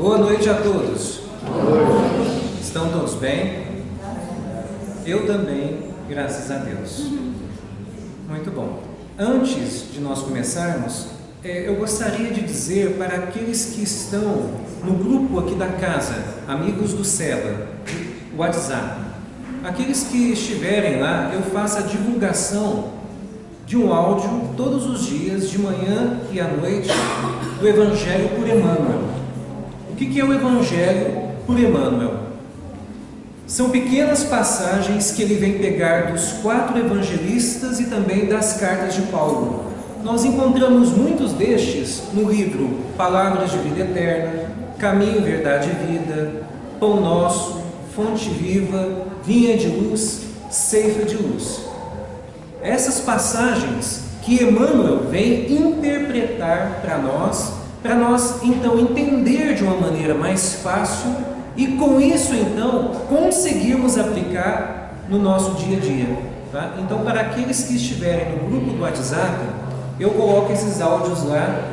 Boa noite a todos. Boa noite. Estão todos bem? Eu também, graças a Deus. Muito bom. Antes de nós começarmos, eu gostaria de dizer para aqueles que estão no grupo aqui da casa, amigos do Cela, WhatsApp, aqueles que estiverem lá, eu faço a divulgação de um áudio todos os dias, de manhã e à noite, do Evangelho por Emmanuel. O que é o Evangelho por Emmanuel? São pequenas passagens que ele vem pegar dos 4 evangelistas e também das cartas de Paulo. Nós encontramos muitos destes no livro Palavras de Vida Eterna, Caminho, Verdade e Vida, Pão Nosso, Fonte Viva, Vinha de Luz, Ceifa de Luz. Essas passagens que Emmanuel vem interpretar para nós então entender de uma maneira mais fácil e com isso então conseguirmos aplicar no nosso dia a dia. Tá? Então, para aqueles que estiverem no grupo do WhatsApp, eu coloco esses áudios lá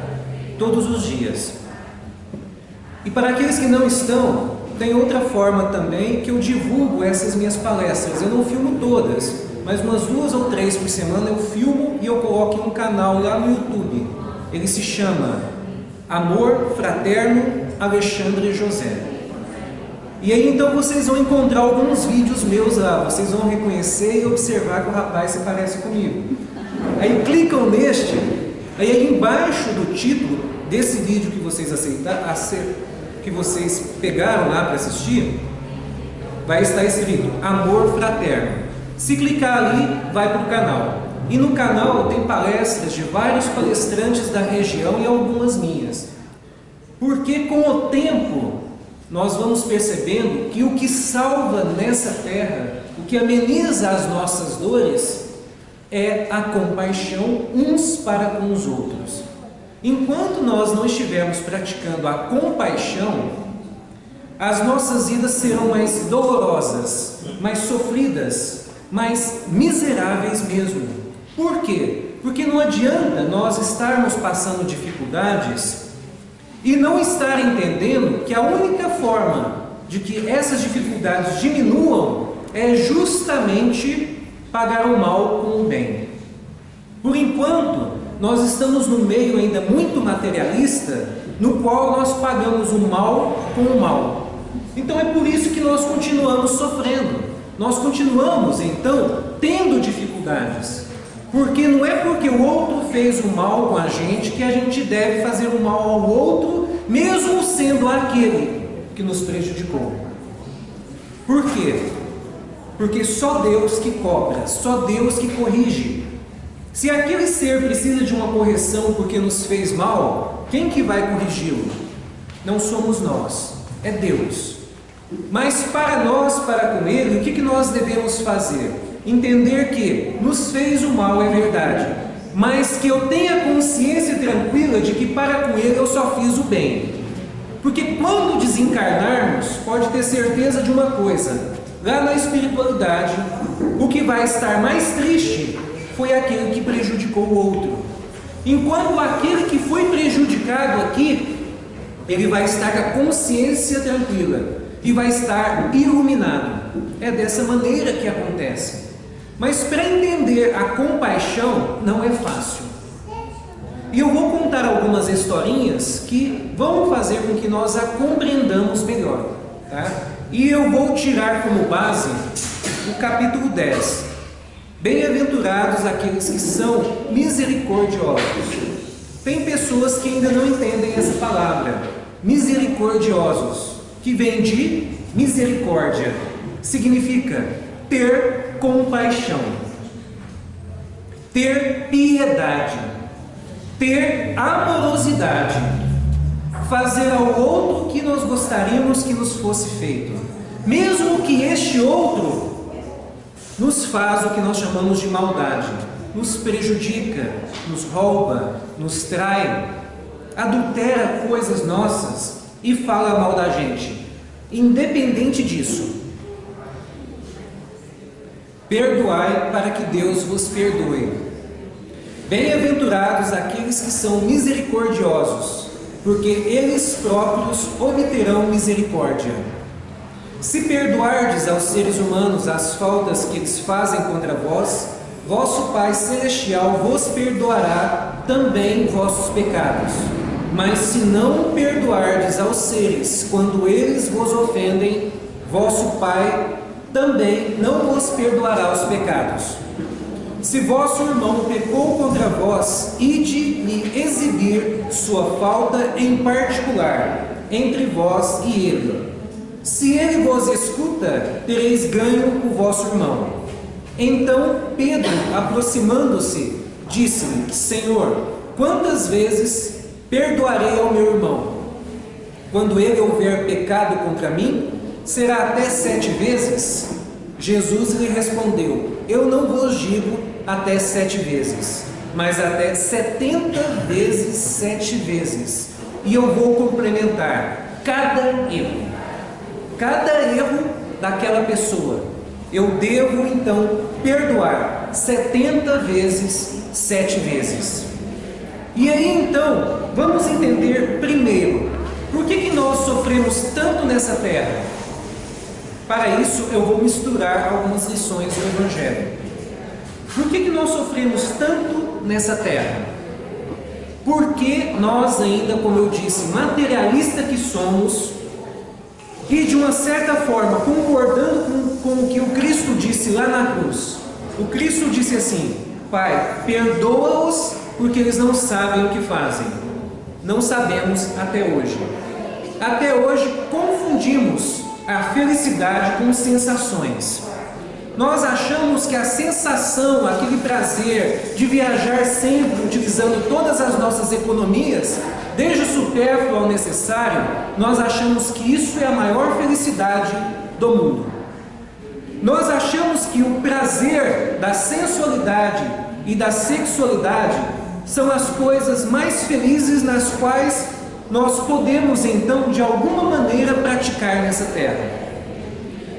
todos os dias. E para aqueles que não estão, tem outra forma também que eu divulgo essas minhas palestras. Eu não filmo todas, mas umas 2 ou 3 por semana eu filmo e eu coloco em um canal lá no YouTube. Ele se chama Amor Fraterno Alexandre José. E aí então vocês vão encontrar alguns vídeos meus lá, vocês vão reconhecer e observar que o rapaz se parece comigo. Aí clicam neste, aí embaixo do título desse vídeo que vocês que vocês pegaram lá para assistir, vai estar escrito Amor Fraterno. Se clicar ali, vai para o canal. E no canal tem palestras de vários palestrantes da região e algumas minhas. Porque com o tempo nós vamos percebendo que o que salva nessa terra, o que ameniza as nossas dores, é a compaixão uns para com os outros. Enquanto nós não estivermos praticando a compaixão, as nossas vidas serão mais dolorosas, mais sofridas, mais miseráveis mesmo. Por quê? Porque não adianta nós estarmos passando dificuldades e não estar entendendo que a única forma de que essas dificuldades diminuam é justamente pagar o mal com o bem. Por enquanto, nós estamos no meio ainda muito materialista, no qual nós pagamos o mal com o mal. Então é por isso que nós continuamos sofrendo. Nós continuamos, então, tendo dificuldades. Porque não é porque o outro fez o mal com a gente que a gente deve fazer o mal ao outro, mesmo sendo aquele que nos prejudicou. Por quê? Porque só Deus que cobra, só Deus que corrige. Se aquele ser precisa de uma correção porque nos fez mal, quem que vai corrigi-lo? Não somos nós, é Deus. Mas para nós, para com Ele, o que nós devemos fazer? Entender que nos fez o mal, é verdade, mas que eu tenha consciência tranquila de que para com Ele eu só fiz o bem. Porque quando desencarnarmos, pode ter certeza de uma coisa: lá na espiritualidade, o que vai estar mais triste foi aquele que prejudicou o outro. Enquanto aquele que foi prejudicado aqui, ele vai estar com a consciência tranquila e vai estar iluminado. É dessa maneira que acontece. Mas para entender a compaixão não é fácil. E eu vou contar algumas historinhas que vão fazer com que nós a compreendamos melhor. Tá? E eu vou tirar como base o capítulo 10. Bem-aventurados aqueles que são misericordiosos. Tem pessoas que ainda não entendem essa palavra, misericordiosos, que vem de misericórdia. Significa ter compaixão, ter piedade, ter amorosidade, fazer ao outro o que nós gostaríamos que nos fosse feito, mesmo que este outro nos faz o que nós chamamos de maldade, nos prejudica, nos rouba, nos trai, adultera coisas nossas e fala mal da gente. Independente disso, perdoai para que Deus vos perdoe. Bem-aventurados aqueles que são misericordiosos, porque eles próprios obterão misericórdia. Se perdoardes aos seres humanos as faltas que eles fazem contra vós, vosso Pai Celestial vos perdoará também vossos pecados. Mas se não perdoardes aos seres quando eles vos ofendem, vosso Pai também não vos perdoará os pecados. Se vosso irmão pecou contra vós, ide-lhe exibir sua falta em particular, entre vós e ele. Se ele vos escuta, tereis ganho o vosso irmão. Então Pedro, aproximando-se, disse-lhe: Senhor, quantas vezes perdoarei ao meu irmão? Quando ele houver pecado contra mim, será até 7 vezes? Jesus lhe respondeu: Eu não vos digo até 7 vezes, mas até 70 vezes 7 vezes. E eu vou complementar cada erro daquela pessoa. Eu devo então perdoar 70 vezes 7 vezes. E aí então, vamos entender primeiro, por que nós sofremos tanto nessa terra? Para isso eu vou misturar algumas lições do Evangelho. Por que nós sofremos tanto nessa terra? Porque nós ainda, como eu disse, materialista que somos, e de uma certa forma concordando com o que o Cristo disse lá na cruz. O Cristo disse assim: Pai, perdoa-os porque eles não sabem o que fazem. Não sabemos até hoje. Até hoje confundimos a felicidade com sensações. Nós achamos que a sensação, aquele prazer de viajar sempre utilizando todas as nossas economias, desde o supérfluo ao necessário, nós achamos que isso é a maior felicidade do mundo. Nós achamos que o prazer da sensualidade e da sexualidade são as coisas mais felizes nas quais nós podemos então de alguma maneira praticar nessa terra.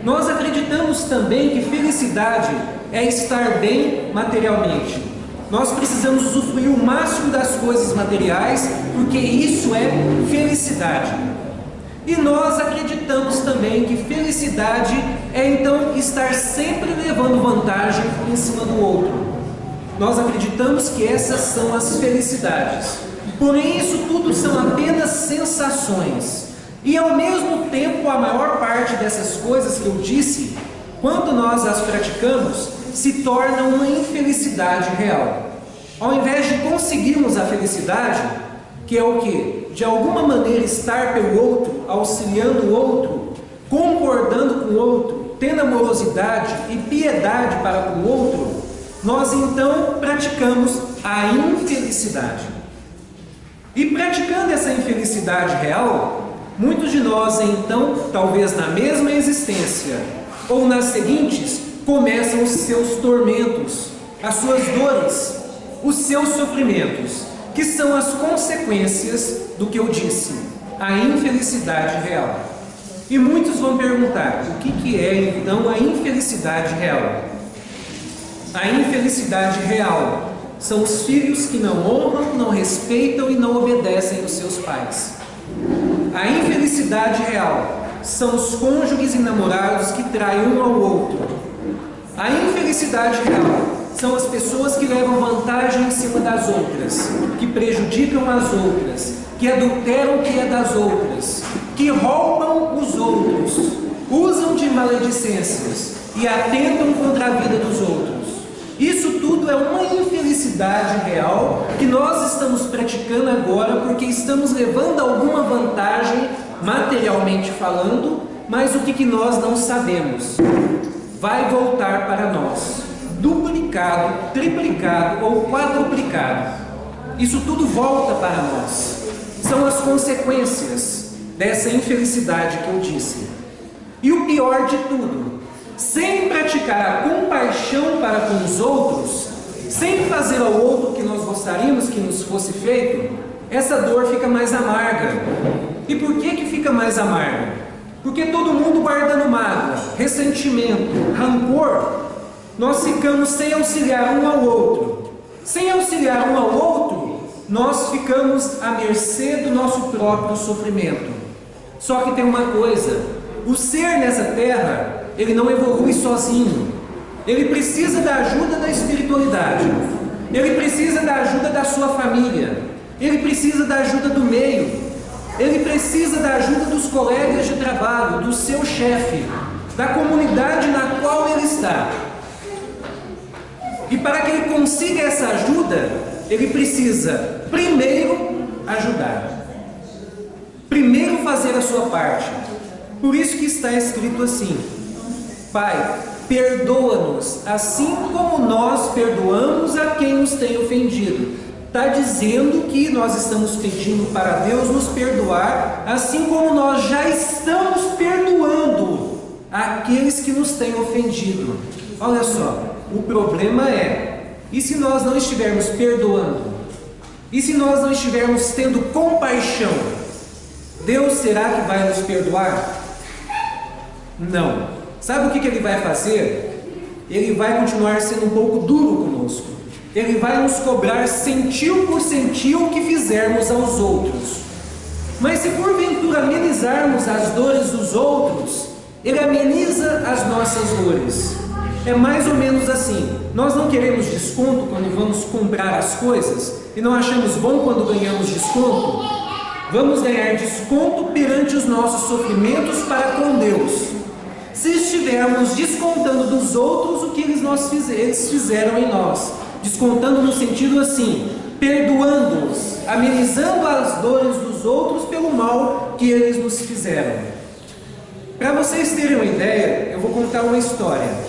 Nós acreditamos também que felicidade é estar bem materialmente. Nós precisamos usufruir o máximo das coisas materiais, porque isso é felicidade. E nós acreditamos também que felicidade é então estar sempre levando vantagem em cima do outro. Nós acreditamos que essas são as felicidades. Porém, isso tudo são apenas sensações. E ao mesmo tempo, a maior parte dessas coisas que eu disse, quando nós as praticamos, se torna uma infelicidade real. Ao invés de conseguirmos a felicidade, que é o que? De alguma maneira estar pelo outro, auxiliando o outro, concordando com o outro, tendo amorosidade e piedade para com o outro, nós então praticamos a infelicidade. E praticando essa infelicidade real, muitos de nós então, talvez na mesma existência ou nas seguintes, começam os seus tormentos, as suas dores, os seus sofrimentos, que são as consequências do que eu disse, a infelicidade real. E muitos vão perguntar, o que é então a infelicidade real? A infelicidade real são os filhos que não honram, não respeitam e não obedecem os seus pais. A infelicidade real são os cônjuges e namorados que traem um ao outro. A infelicidade real são as pessoas que levam vantagem em cima das outras, que prejudicam as outras, que adulteram o que é das outras, que roubam os outros, usam de maledicências e atentam contra a vida dos outros. Isso tudo é uma infelicidade real que nós estamos praticando agora porque estamos levando alguma vantagem materialmente falando, mas o que nós não sabemos vai voltar para nós, duplicado, triplicado ou quadruplicado. Isso tudo volta para nós. São as consequências dessa infelicidade que eu disse. E o pior de tudo, sem praticar a compaixão para com os outros, sem fazer ao outro o que nós gostaríamos que nos fosse feito, essa dor fica mais amarga. E por que fica mais amarga? Porque todo mundo guardando mágoa, ressentimento, rancor, nós ficamos sem auxiliar um ao outro. Sem auxiliar um ao outro, nós ficamos à mercê do nosso próprio sofrimento. Só que tem uma coisa: o ser nessa terra, ele não evolui sozinho. Ele precisa da ajuda da espiritualidade, ele precisa da ajuda da sua família, ele precisa da ajuda do meio, ele precisa da ajuda dos colegas de trabalho, do seu chefe, da comunidade na qual ele está. E para que ele consiga essa ajuda, ele precisa primeiro ajudar, primeiro fazer a sua parte. Por isso que está escrito assim: Pai, perdoa-nos, assim como nós perdoamos a quem nos tem ofendido. Está dizendo que nós estamos pedindo para Deus nos perdoar, assim como nós já estamos perdoando aqueles que nos têm ofendido. Olha só, o problema é: e se nós não estivermos perdoando? E se nós não estivermos tendo compaixão? Deus será que vai nos perdoar? Não. Sabe o que ele vai fazer? Ele vai continuar sendo um pouco duro conosco. Ele vai nos cobrar centil por centil o que fizermos aos outros. Mas se porventura amenizarmos as dores dos outros, ele ameniza as nossas dores. É mais ou menos assim: nós não queremos desconto quando vamos comprar as coisas e não achamos bom quando ganhamos desconto. Vamos ganhar desconto perante os nossos sofrimentos para com Deus, se estivermos descontando dos outros o que eles fizeram em nós. Descontando no sentido assim, perdoando-os, amenizando as dores dos outros pelo mal que eles nos fizeram. Para vocês terem uma ideia, eu vou contar uma história.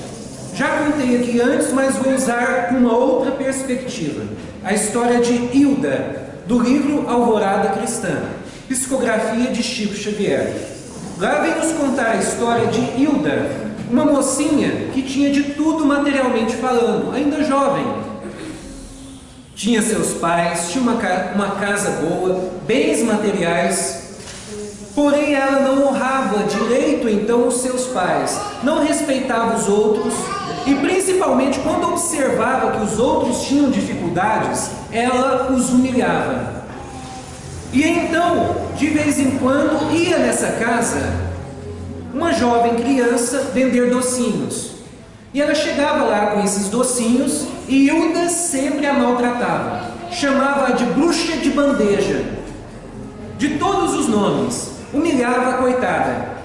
Já contei aqui antes, mas vou usar uma outra perspectiva. A história de Hilda, do livro Alvorada Cristã, psicografia de Chico Xavier. Lá vem nos contar a história de Hilda, uma mocinha que tinha de tudo materialmente falando, ainda jovem. Tinha seus pais, tinha uma casa boa, bens materiais, porém ela não honrava direito então os seus pais, não respeitava os outros e principalmente quando observava que os outros tinham dificuldades, ela os humilhava. E então, de vez em quando, ia nessa casa uma jovem criança vender docinhos. E ela chegava lá com esses docinhos e Hilda sempre a maltratava. Chamava-a de bruxa de bandeja, de todos os nomes. Humilhava a coitada.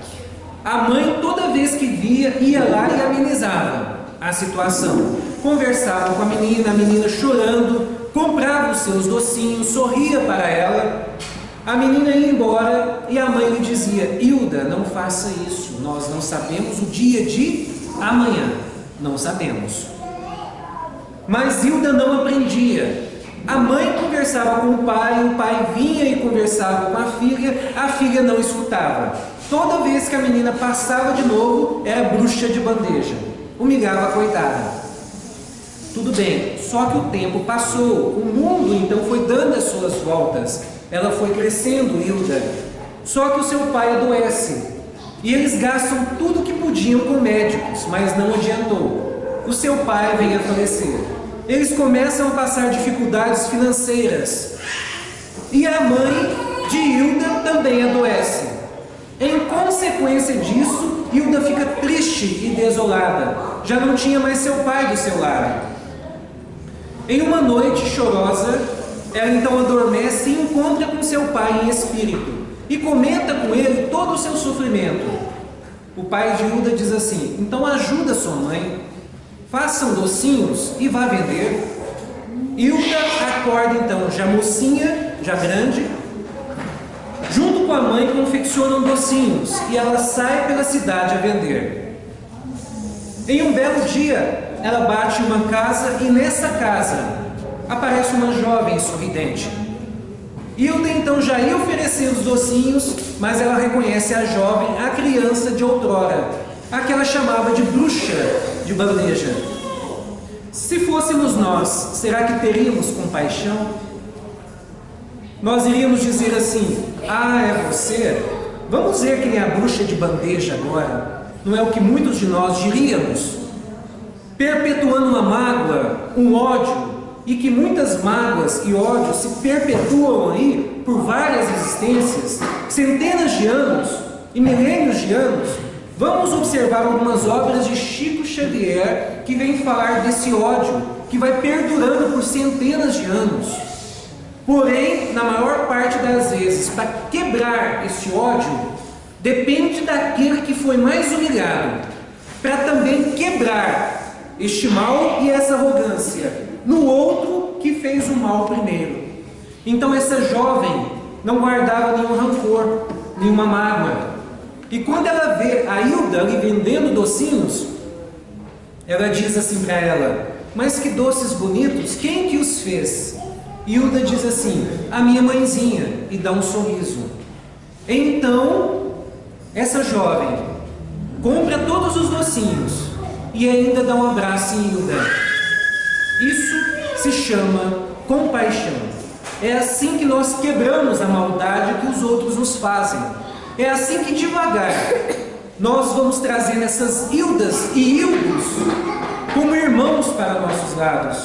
A mãe, toda vez que via, ia lá e amenizava a situação. Conversava com a menina chorando, comprava os seus docinhos, sorria para ela. A menina ia embora e a mãe lhe dizia: Hilda, não faça isso, nós não sabemos o dia de amanhã, não sabemos. Mas Hilda não aprendia. A mãe conversava com o pai vinha e conversava com a filha não escutava. Toda vez que a menina passava de novo, era bruxa de bandeja, humilhava a coitada. Tudo bem, só que o tempo passou, o mundo então foi dando as suas voltas, ela foi crescendo, Hilda. Só que o seu pai adoece, e eles gastam tudo o que podiam com médicos, mas não adiantou. O seu pai vem a falecer. Eles começam a passar dificuldades financeiras, e a mãe de Hilda também adoece. Em consequência disso, Hilda fica triste e desolada, já não tinha mais seu pai do seu lado. Em uma noite chorosa, ela então adormece e encontra com seu pai em espírito e comenta com ele todo o seu sofrimento. O pai de Hilda diz assim: então ajuda sua mãe, faça docinhos e vá vender. Hilda acorda então, já mocinha, já grande, junto com a mãe confeccionam docinhos e ela sai pela cidade a vender. Em um belo dia, ela bate em uma casa e nessa casa aparece uma jovem sorridente. Hilda então já ia oferecer os docinhos, mas ela reconhece a jovem, a criança de outrora, a que ela chamava de bruxa de bandeja. Se fôssemos nós, será que teríamos compaixão? Nós iríamos dizer assim: ah, é você? Vamos ver quem é a bruxa de bandeja agora. Não é o que muitos de nós diríamos? Perpetuando uma mágoa, um ódio, e que muitas mágoas e ódios se perpetuam aí por várias existências, centenas de anos e milênios de anos, vamos observar algumas obras de Chico Xavier que vêm falar desse ódio que vai perdurando por centenas de anos. Porém, na maior parte das vezes, para quebrar esse ódio, depende daquele que foi mais humilhado, para também quebrar este mal e essa arrogância no outro que fez o mal primeiro. Então essa jovem não guardava nenhum rancor, nenhuma mágoa. E quando ela vê a Hilda ali vendendo docinhos, ela diz assim para ela: mas que doces bonitos, quem que os fez? Hilda diz assim: a minha mãezinha, e dá um sorriso. Então essa jovem compra todos os docinhos e ainda dá um abraço em Hilda. Isso se chama compaixão. É assim que nós quebramos a maldade que os outros nos fazem. É assim que devagar nós vamos trazendo essas Hildas e Hildos como irmãos para nossos lados,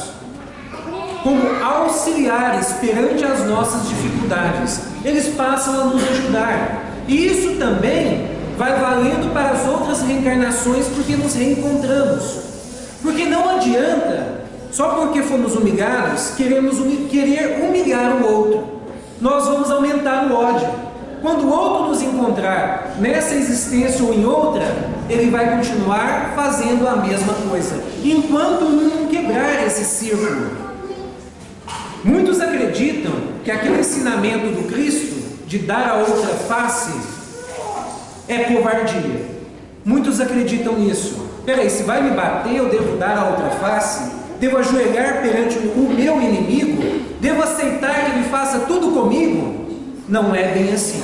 como auxiliares perante as nossas dificuldades. Eles passam a nos ajudar. E isso também vai valendo para as outras reencarnações, porque nos reencontramos. Porque não adianta, só porque fomos humilhados, querer humilhar o outro. Nós vamos aumentar o ódio. Quando o outro nos encontrar nessa existência ou em outra, ele vai continuar fazendo a mesma coisa, enquanto um não quebrar esse círculo. Muitos acreditam que aquele ensinamento do Cristo de dar a outra face é covardia. Muitos acreditam nisso. Peraí, se vai me bater, eu devo dar a outra face? Devo ajoelhar perante o meu inimigo? Devo aceitar que ele faça tudo comigo? Não é bem assim.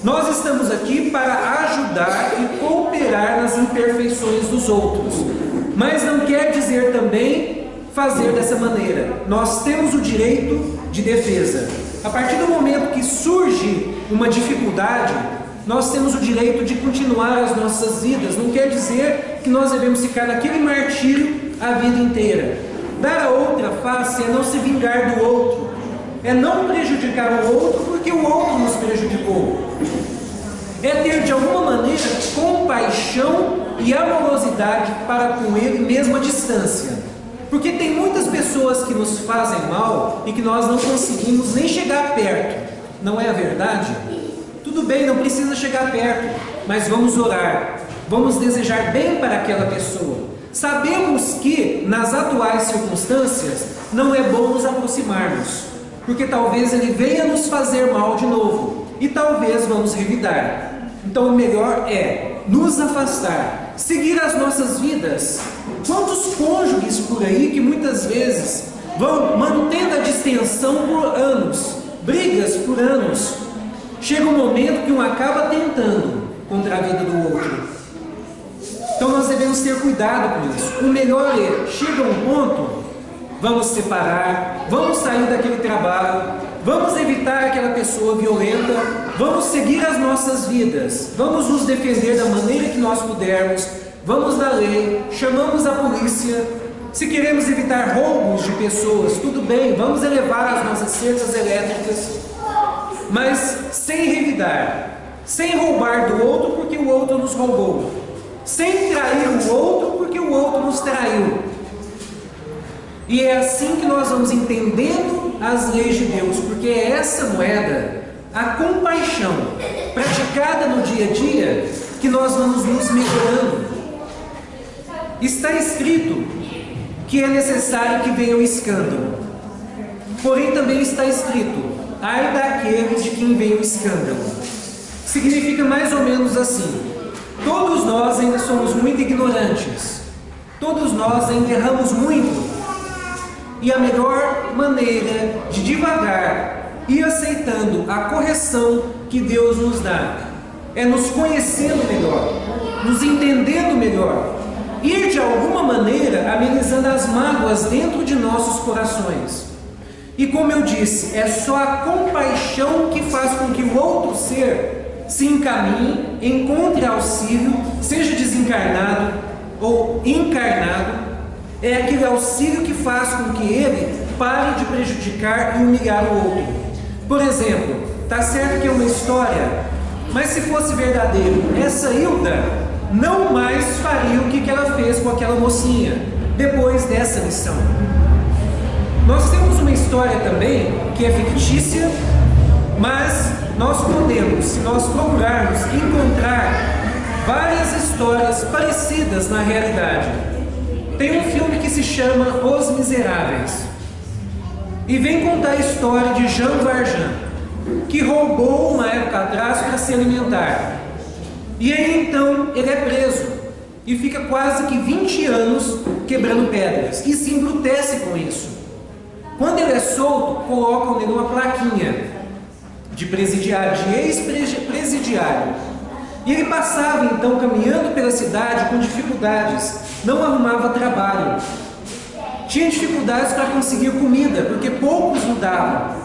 Nós estamos aqui para ajudar e cooperar nas imperfeições dos outros. Mas não quer dizer também fazer dessa maneira. Nós temos o direito de defesa. A partir do momento que surge uma dificuldade, nós temos o direito de continuar as nossas vidas. Não quer dizer que nós devemos ficar naquele martírio a vida inteira. Dar a outra face é não se vingar do outro, é não prejudicar o outro porque o outro nos prejudicou. É ter de alguma maneira compaixão e amorosidade para com ele mesmo à distância. Porque tem muitas pessoas que nos fazem mal e que nós não conseguimos nem chegar perto. Não é a verdade? Tudo bem, não precisa chegar perto, mas vamos orar, vamos desejar bem para aquela pessoa. Sabemos que nas atuais circunstâncias não é bom nos aproximarmos, porque talvez ele venha nos fazer mal de novo e talvez vamos revidar. Então o melhor é nos afastar, seguir as nossas vidas. Quantos cônjuges por aí que muitas vezes vão mantendo a distensão por anos, brigas por anos. Chega um momento que um acaba tentando contra a vida do outro. Então nós devemos ter cuidado com isso. O melhor é, chega um ponto, vamos separar, vamos sair daquele trabalho, vamos evitar aquela pessoa violenta, vamos seguir as nossas vidas, vamos nos defender da maneira que nós pudermos, vamos na lei, chamamos a polícia. Se queremos evitar roubos de pessoas, tudo bem, vamos elevar as nossas cercas elétricas, mas sem revidar, sem roubar do outro porque o outro nos roubou, sem trair o outro porque o outro nos traiu. E é assim que nós vamos entendendo as leis de Deus, porque é essa moeda, a compaixão, praticada no dia a dia, que nós vamos nos melhorando. Está escrito que é necessário que venha o escândalo, porém também está escrito: ai daquele de quem vem o escândalo. Significa mais ou menos assim: todos nós ainda somos muito ignorantes, todos nós ainda erramos muito, e a melhor maneira de devagar ir aceitando a correção que Deus nos dá é nos conhecendo melhor, nos entendendo melhor, ir de alguma maneira amenizando as mágoas dentro de nossos corações. E como eu disse, é só a compaixão que faz com que o outro ser se encaminhe, encontre auxílio, seja desencarnado ou encarnado. É aquele auxílio que faz com que ele pare de prejudicar e humilhar o outro. Por exemplo, tá certo que é uma história, mas se fosse verdadeiro, essa Hilda não mais faria o que ela fez com aquela mocinha depois dessa lição. Nós temos uma história também que é fictícia, mas nós podemos, se nós procurarmos, encontrar várias histórias parecidas na realidade. Tem um filme que se chama Os Miseráveis e vem contar a história de Jean Valjean, que roubou uma época atrás para se alimentar. E aí então ele é preso e fica quase que 20 anos quebrando pedras e se embrutece com isso. Quando ele é solto, colocam nele uma plaquinha de presidiário, de ex-presidiário. E ele passava então caminhando pela cidade com dificuldades, não arrumava trabalho. Tinha dificuldades para conseguir comida, porque poucos o davam.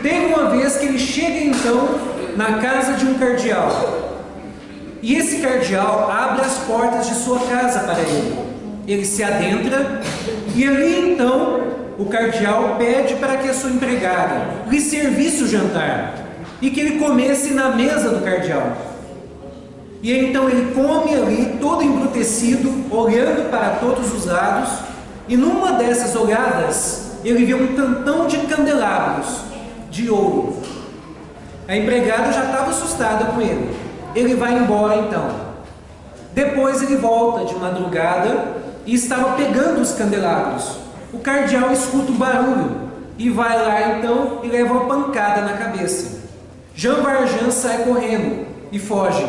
Teve uma vez que ele chega então na casa de um cardeal. E esse cardeal abre as portas de sua casa para ele. Ele se adentra e ali então o cardeal pede para que a sua empregada lhe servisse o jantar e que ele comesse na mesa do cardeal. E então ele come ali, todo embrutecido, olhando para todos os lados, e numa dessas olhadas, ele vê um tantão de candelabros de ouro. A empregada já estava assustada com ele. Ele vai embora então. Depois ele volta de madrugada e estava pegando os candelabros. O cardeal escuta o barulho e vai lá então e leva uma pancada na cabeça. Jean Valjean sai correndo e foge.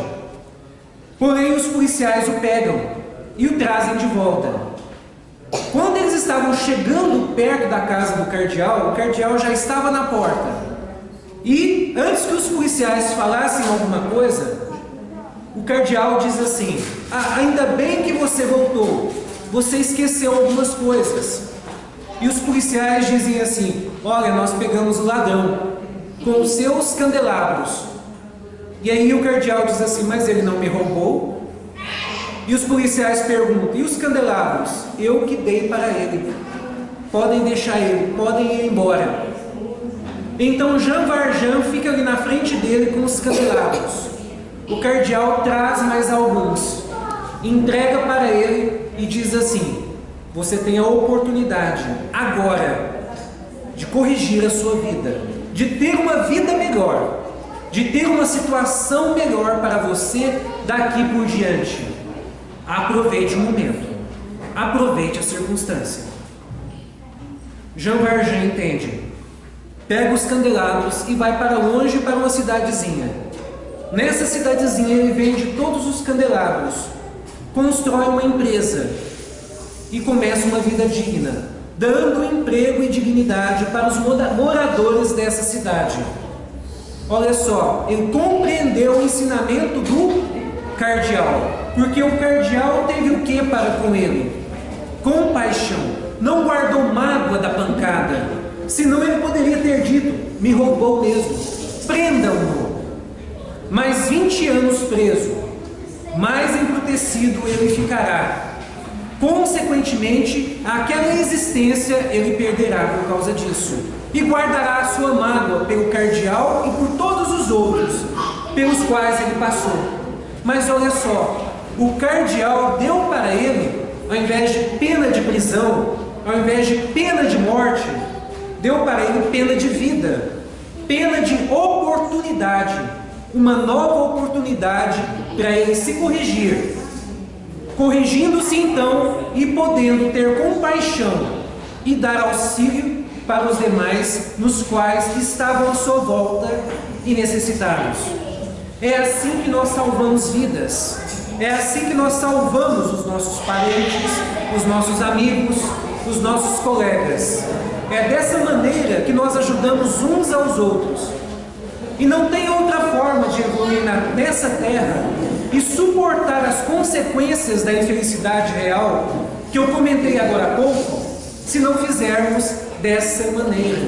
Porém os policiais o pegam e o trazem de volta. Quando eles estavam chegando perto da casa do cardeal, o cardeal já estava na porta. E antes que os policiais falassem alguma coisa, o cardeal diz assim: ainda bem que você voltou, você esqueceu algumas coisas. E os policiais dizem assim: olha, nós pegamos o ladrão com os seus candelabros. E aí o cardeal diz assim: mas ele não me roubou? E os policiais perguntam: e os candelabros? Eu que dei para ele. Podem deixar ele, podem ir embora. Então Jean Valjean fica ali na frente dele com os candelabros. O cardeal traz mais alguns, entrega para ele e diz assim: você tem a oportunidade agora de corrigir a sua vida, de ter uma vida melhor, de ter uma situação melhor para você daqui por diante. Aproveite o momento, aproveite a circunstância. Jean Valjean entende, pega os candelabros e vai para longe, para uma cidadezinha. Nessa cidadezinha ele vende todos os candelabros, constrói uma empresa e começa uma vida digna, dando emprego e dignidade para os moradores dessa cidade. Olha só, ele compreendeu o ensinamento do cardeal, porque o cardeal teve o que para com ele? Compaixão. Não guardou mágoa da pancada, senão ele poderia ter dito: me roubou mesmo, prendam-no. Mais 20 anos preso, mais embrutecido ele ficará. Consequentemente, aquela existência ele perderá por causa disso, e guardará a sua mágoa pelo cardeal e por todos os outros pelos quais ele passou. Mas olha só, o cardeal deu para ele, ao invés de pena de prisão, ao invés de pena de morte, deu para ele pena de vida, pena de oportunidade, uma nova oportunidade para ele se corrigir. Corrigindo-se então e podendo ter compaixão e dar auxílio para os demais nos quais estavam à sua volta e necessitados. É assim que nós salvamos vidas, é assim que nós salvamos os nossos parentes, os nossos amigos, os nossos colegas. É dessa maneira que nós ajudamos uns aos outros. E não tem outra forma de evoluir nessa terra e suportar as consequências da infelicidade real que eu comentei agora há pouco, se não fizermos dessa maneira.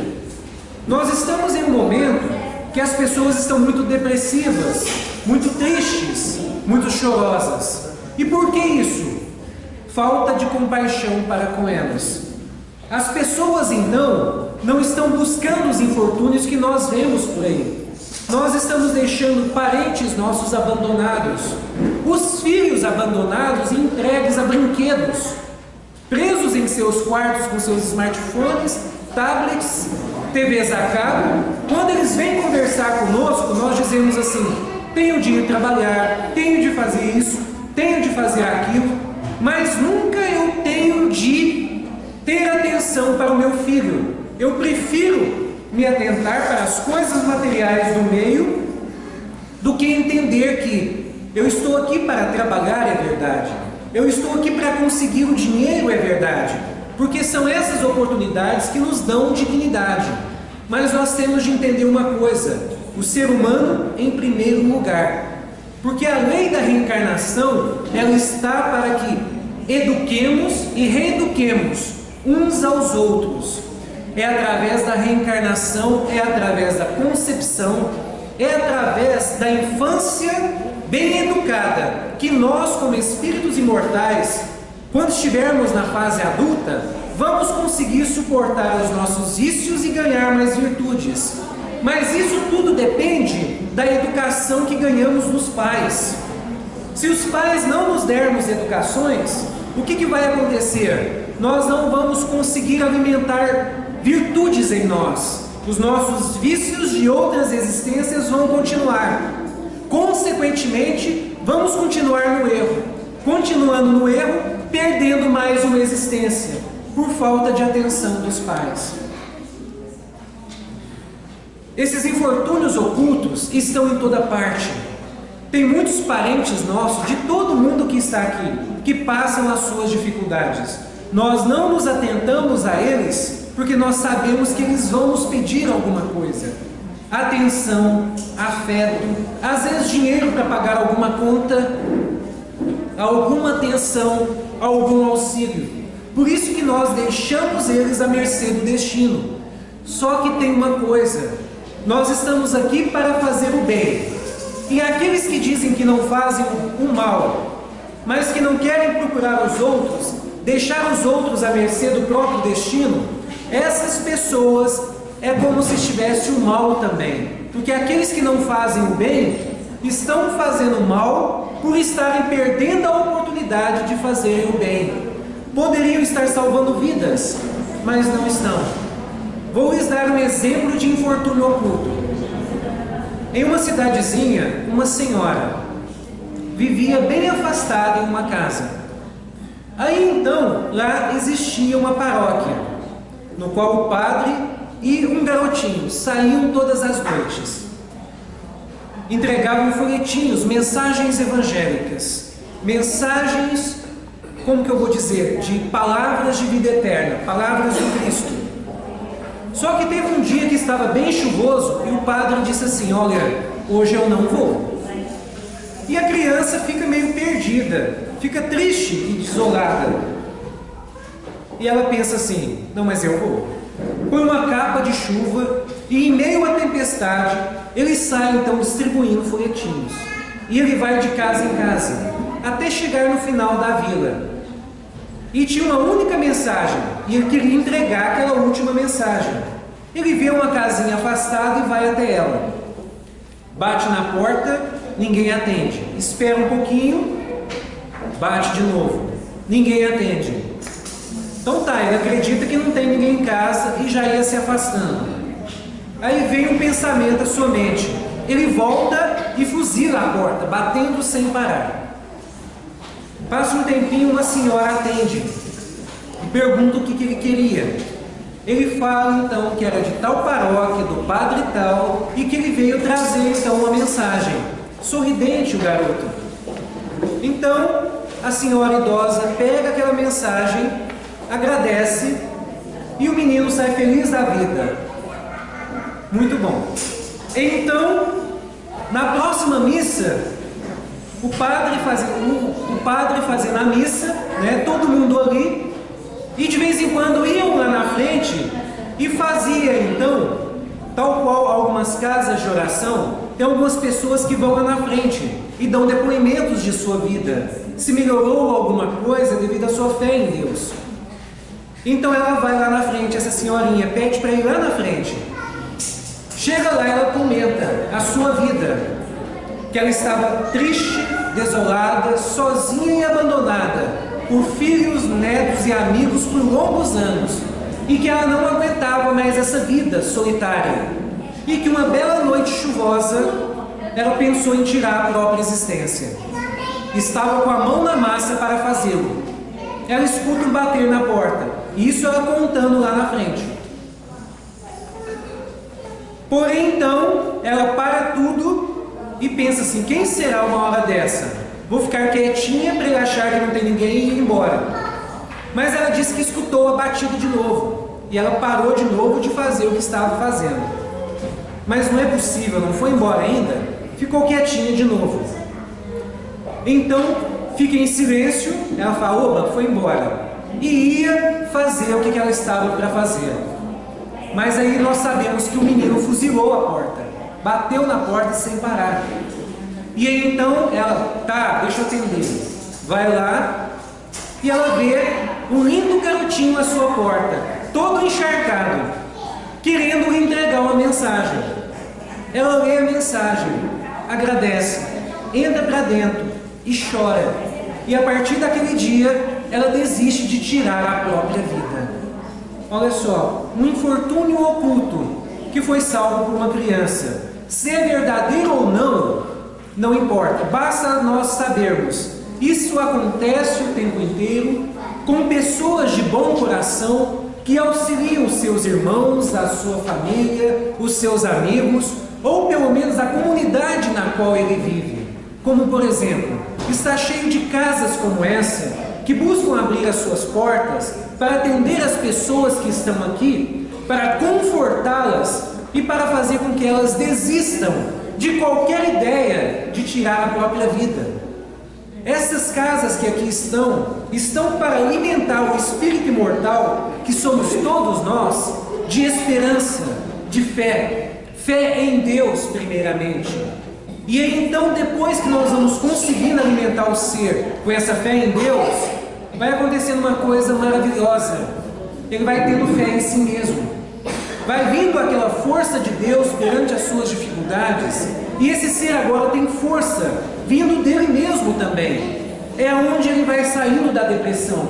Nós estamos em um momento que as pessoas estão muito depressivas, muito tristes, muito chorosas. E por que isso? Falta de compaixão para com elas. As pessoas, então, não estão buscando os infortúnios que nós vemos por aí. Nós estamos deixando parentes nossos abandonados, os filhos abandonados e entregues a brinquedos, presos em seus quartos com seus smartphones, tablets, TVs a cabo. Quando eles vêm conversar conosco, nós dizemos assim: tenho de ir trabalhar, tenho de fazer isso, tenho de fazer aquilo, mas nunca eu tenho de ter atenção para o meu filho. Eu prefiro me atentar para as coisas materiais do meio do que entender que eu estou aqui para trabalhar, é verdade. Eu estou aqui para conseguir o dinheiro, é verdade. Porque são essas oportunidades que nos dão dignidade. Mas nós temos de entender uma coisa: o ser humano em primeiro lugar. Porque a lei da reencarnação, ela está para que eduquemos e reeduquemos uns aos outros. É através da reencarnação, é através da concepção, é através da infância bem educada, que nós, como espíritos imortais, quando estivermos na fase adulta, vamos conseguir suportar os nossos vícios e ganhar mais virtudes. Mas isso tudo depende da educação que ganhamos dos pais. Se os pais não nos dermos educações, o que vai acontecer? Nós não vamos conseguir alimentar virtudes em nós. Os nossos vícios de outras existências vão continuar. Consequentemente, vamos continuar no erro. Continuando no erro, perdendo mais uma existência, por falta de atenção dos pais. Esses infortúnios ocultos estão em toda parte. Tem muitos parentes nossos, de todo mundo que está aqui, que passam as suas dificuldades. Nós não nos atentamos a eles porque nós sabemos que eles vão nos pedir alguma coisa. Atenção, afeto, às vezes dinheiro para pagar alguma conta, alguma atenção, algum auxílio. Por isso que nós deixamos eles à mercê do destino. Só que tem uma coisa: nós estamos aqui para fazer o bem. E aqueles que dizem que não fazem o mal, mas que não querem procurar os outros, deixar os outros à mercê do próprio destino, essas pessoas é como se estivesse o mal também. Porque aqueles que não fazem o bem estão fazendo o mal por estarem perdendo a oportunidade de fazerem o bem. Poderiam estar salvando vidas, mas não estão. Vou lhes dar um exemplo de infortúnio oculto. Em uma cidadezinha, uma senhora vivia bem afastada em uma casa. Aí então, lá existia uma paróquia, no qual o padre e um garotinho saíam todas as noites. Entregavam folhetinhos, mensagens evangélicas, mensagens, como que eu vou dizer, de palavras de vida eterna, palavras do Cristo. Só que teve um dia que estava bem chuvoso e o padre disse assim: olha, hoje eu não vou. E a criança fica meio perdida, fica triste e desolada. E ela pensa assim: não, mas eu vou. Põe uma capa de chuva e em meio à tempestade ele sai então distribuindo folhetinhos. E ele vai de casa em casa até chegar no final da vila. E tinha uma única mensagem, e ele queria entregar aquela última mensagem. Ele vê uma casinha afastada e vai até ela. Bate na porta, ninguém atende. Espera um pouquinho, bate de novo. Ninguém atende. Então tá, ele acredita que não tem ninguém em casa e já ia se afastando. Aí vem um pensamento à sua mente. Ele volta e fuzila a porta, batendo sem parar. Passa um tempinho, uma senhora atende e pergunta o que ele queria. Ele fala então que era de tal paróquia, do padre tal, e que ele veio trazer então uma mensagem. Sorridente o garoto. Então a senhora idosa pega aquela mensagem, agradece e o menino sai feliz da vida. Muito bom. Então, na próxima missa, o padre fazendo a missa, né, todo mundo ali, e de vez em quando iam lá na frente e fazia então, tal qual algumas casas de oração, tem algumas pessoas que vão lá na frente e dão depoimentos de sua vida, se melhorou alguma coisa devido à sua fé em Deus. Então ela vai lá na frente, essa senhorinha pede para ir lá na frente. Chega lá, ela comenta a sua vida, que ela estava triste, desolada, sozinha e abandonada por filhos, netos e amigos por longos anos, e que ela não aguentava mais essa vida solitária, e que uma bela noite chuvosa ela pensou em tirar a própria existência. Estava com a mão na massa para fazê-lo. Ela escuta um bater na porta, e isso ela contando lá na frente. Porém, então, ela para tudo e pensa assim: quem será uma hora dessa? Vou ficar quietinha para ele achar que não tem ninguém e ir embora. Mas ela disse que escutou a batida de novo, e ela parou de novo de fazer o que estava fazendo. Mas não é possível, não foi embora ainda? Ficou quietinha de novo. Então, fica em silêncio, ela fala: oba, foi embora. E ia fazer o que ela estava para fazer. Mas aí nós sabemos que o menino fuzilou a porta, bateu na porta sem parar. E aí então ela, tá, deixa eu atender. Vai lá e ela vê um lindo garotinho à sua porta, todo encharcado, querendo lhe entregar uma mensagem. Ela lê a mensagem, agradece, entra para dentro e chora. E a partir daquele dia, ela desiste de tirar a própria vida. Olha só, um infortúnio oculto que foi salvo por uma criança. Se é verdadeiro ou não, não importa, basta nós sabermos. Isso acontece o tempo inteiro com pessoas de bom coração que auxiliam os seus irmãos, a sua família, os seus amigos, ou pelo menos a comunidade na qual ele vive. Como, por exemplo, está cheio de casas como essa, que buscam abrir as suas portas para atender as pessoas que estão aqui, para confortá-las e para fazer com que elas desistam de qualquer ideia de tirar a própria vida. Essas casas que aqui estão para alimentar o espírito imortal, que somos todos nós, de esperança, de fé. Fé em Deus, primeiramente. E aí, então, depois que nós vamos conseguindo alimentar o ser com essa fé em Deus, vai acontecendo uma coisa maravilhosa. Ele vai tendo fé em si mesmo. Vai vindo aquela força de Deus perante as suas dificuldades, e esse ser agora tem força, vindo dele mesmo também. É onde ele vai saindo da depressão,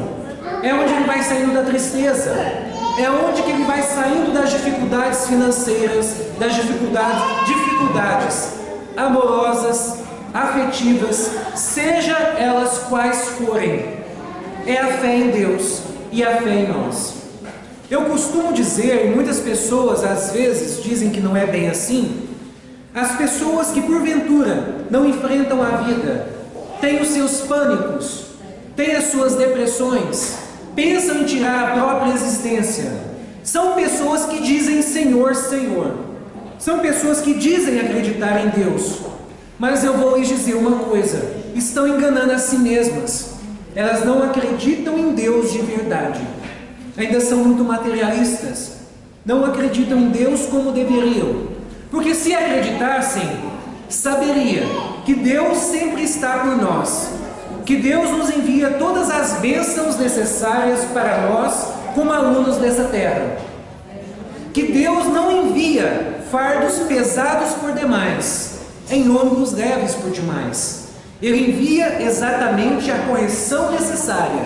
é onde ele vai saindo da tristeza, é onde que ele vai saindo das dificuldades financeiras, das dificuldades amorosas, afetivas, seja elas quais forem. É a fé em Deus e a fé em nós. Eu costumo dizer, e muitas pessoas às vezes dizem que não é bem assim, as pessoas que porventura não enfrentam a vida, têm os seus pânicos, têm as suas depressões, pensam em tirar a própria existência, são pessoas que dizem Senhor, Senhor, são pessoas que dizem acreditar em Deus, mas eu vou lhes dizer uma coisa: estão enganando a si mesmas. Elas não acreditam em Deus de verdade. Ainda são muito materialistas, não acreditam em Deus como deveriam, porque se acreditassem, saberia que Deus sempre está por nós, que Deus nos envia todas as bênçãos necessárias para nós como alunos dessa terra, que Deus não envia fardos pesados por demais, em ombros leves por demais. Ele envia exatamente a correção necessária,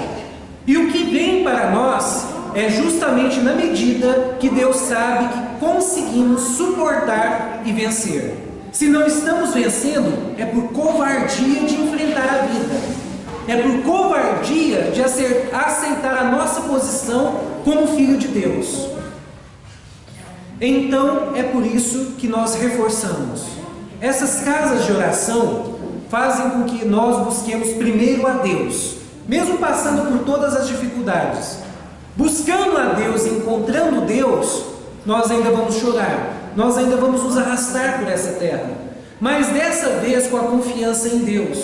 e o que vem para nós é justamente na medida que Deus sabe que conseguimos suportar e vencer. Se não estamos vencendo, é por covardia de enfrentar a vida, é por covardia de aceitar a nossa posição como filho de Deus. Então é por isso que nós reforçamos. Essas casas de oração fazem com que nós busquemos primeiro a Deus, mesmo passando por todas as dificuldades. Buscando a Deus e encontrando Deus, nós ainda vamos chorar, nós ainda vamos nos arrastar por essa terra, mas dessa vez com a confiança em Deus.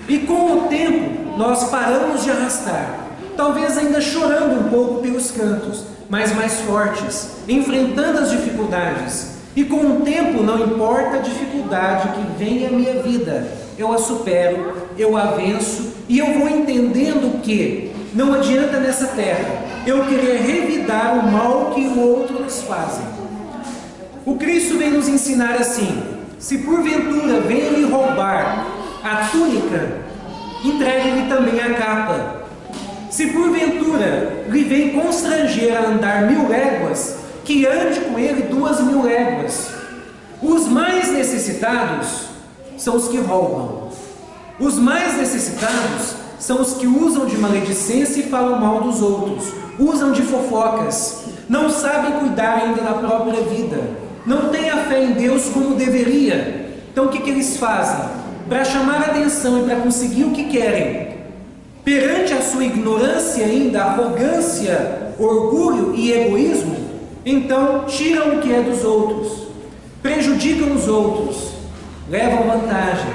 E com o tempo, nós paramos de arrastar, talvez ainda chorando um pouco pelos cantos, mas mais fortes, enfrentando as dificuldades. E com o tempo, não importa a dificuldade que vem à minha vida, eu a supero, eu a venço, e eu vou entendendo que não adianta nessa terra eu querer revidar o mal que o outro nos faz. O Cristo vem nos ensinar assim: se porventura vem lhe roubar a túnica, entregue-lhe também a capa. Se porventura lhe vem constranger a andar 1000 léguas, que ande com ele 2000 léguas. Os mais necessitados são os que roubam. Os mais necessitados são os que usam de maledicência e falam mal dos outros, usam de fofocas, não sabem cuidar ainda da própria vida, não têm a fé em Deus como deveria. Então o que eles fazem? Para chamar a atenção e para conseguir o que querem, perante a sua ignorância ainda, arrogância, orgulho e egoísmo, então tiram o que é dos outros, prejudicam os outros, levam vantagem,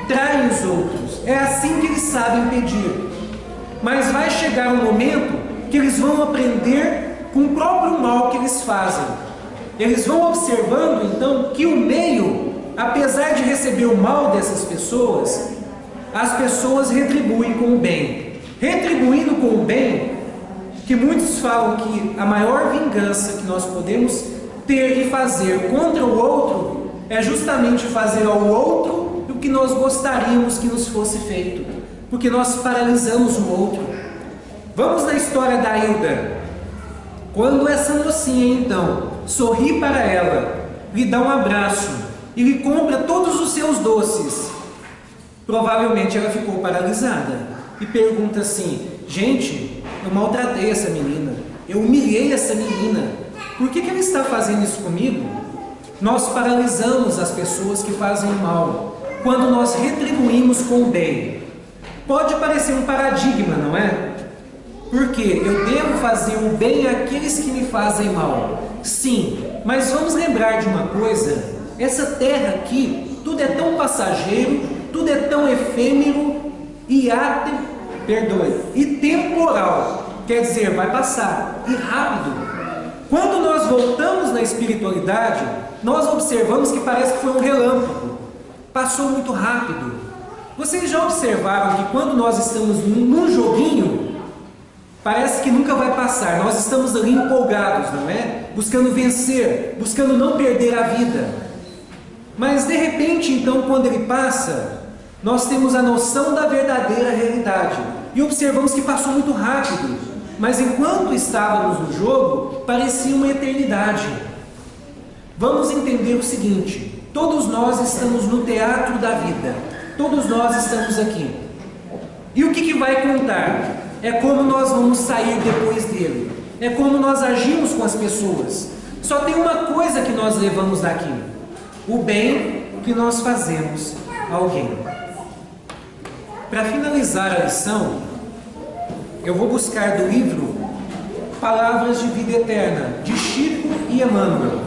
traem os outros. É assim que eles sabem pedir. Mas vai chegar um momento que eles vão aprender com o próprio mal que eles fazem. Eles vão observando então que o meio, apesar de receber o mal dessas pessoas, as pessoas retribuem com o bem. Retribuindo com o bem, que muitos falam que a maior vingança que nós podemos ter e fazer contra o outro é justamente fazer ao outro o que nós gostaríamos que nos fosse feito, porque nós paralisamos o outro. Vamos na história da Hilda. Quando essa mocinha então sorri para ela, lhe dá um abraço e lhe compra todos os seus doces, provavelmente ela ficou paralisada e pergunta assim: gente, eu maltratei essa menina, eu humilhei essa menina, por que ela está fazendo isso comigo? Nós paralisamos as pessoas que fazem mal quando nós retribuímos com o bem. Pode parecer um paradigma, não é? Porque eu devo fazer o bem àqueles que me fazem mal. Sim, mas vamos lembrar de uma coisa: essa terra aqui, tudo é tão passageiro, tudo é tão efêmero e temporal. Quer dizer, vai passar, e rápido. Quando nós voltamos na espiritualidade, nós observamos que parece que foi um relâmpago. Passou muito rápido. Vocês já observaram que quando nós estamos num joguinho, parece que nunca vai passar. Nós estamos ali empolgados, não é? Buscando vencer, buscando não perder a vida. Mas de repente, então, quando ele passa, nós temos a noção da verdadeira realidade e observamos que passou muito rápido. Mas enquanto estávamos no jogo, parecia uma eternidade. Vamos entender o seguinte: todos nós estamos no teatro da vida. Todos nós estamos aqui. E o que vai contar? É como nós vamos sair depois dele. É como nós agimos com as pessoas. Só tem uma coisa que nós levamos daqui: o bem que nós fazemos a alguém. Para finalizar a lição, eu vou buscar do livro Palavras de Vida Eterna, de Chico e Emmanuel.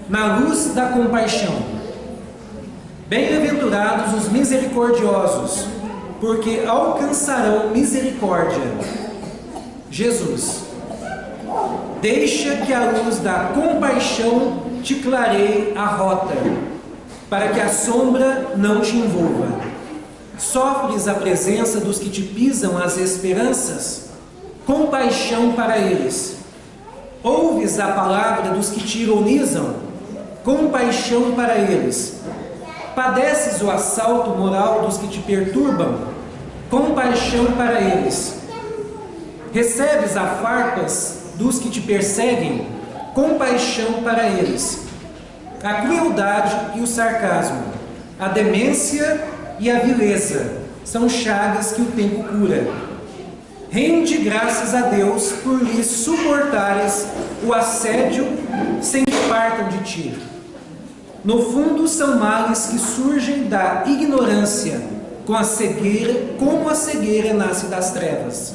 Na luz da compaixão. Bem-aventurados os misericordiosos, porque alcançarão misericórdia. Jesus. Deixa que a luz da compaixão te clareie a rota, para que a sombra não te envolva. Sofres a presença dos que te pisam as esperanças? Compaixão para eles. Ouves a palavra dos que te ironizam? Compaixão para eles. Padeces o assalto moral dos que te perturbam? Compaixão para eles. Recebes afarpas dos que te perseguem? Compaixão para eles. A crueldade e o sarcasmo, a demência e a vileza são chagas que o tempo cura. Rende graças a Deus por lhes suportares o assédio sem que partam de ti. No fundo são males que surgem da ignorância, como a cegueira nasce das trevas.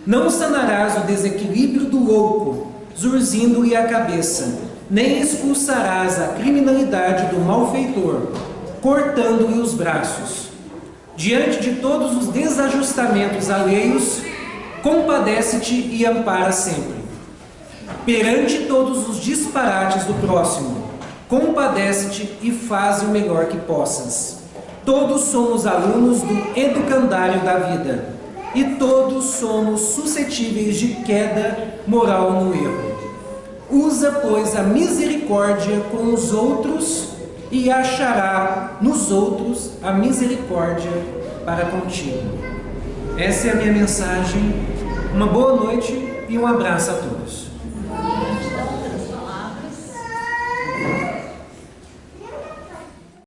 Não sanarás o desequilíbrio do louco, zurzindo-lhe a cabeça, nem expulsarás a criminalidade do malfeitor, cortando-lhe os braços. Diante de todos os desajustamentos alheios, compadece-te e ampara sempre. Perante todos os disparates do próximo, compadece-te e faz o melhor que possas. Todos somos alunos do educandário da vida, e todos somos suscetíveis de queda moral no erro. Usa, pois, a misericórdia com os outros e achará nos outros a misericórdia para contigo. Essa é a minha mensagem. Uma boa noite e um abraço a todos.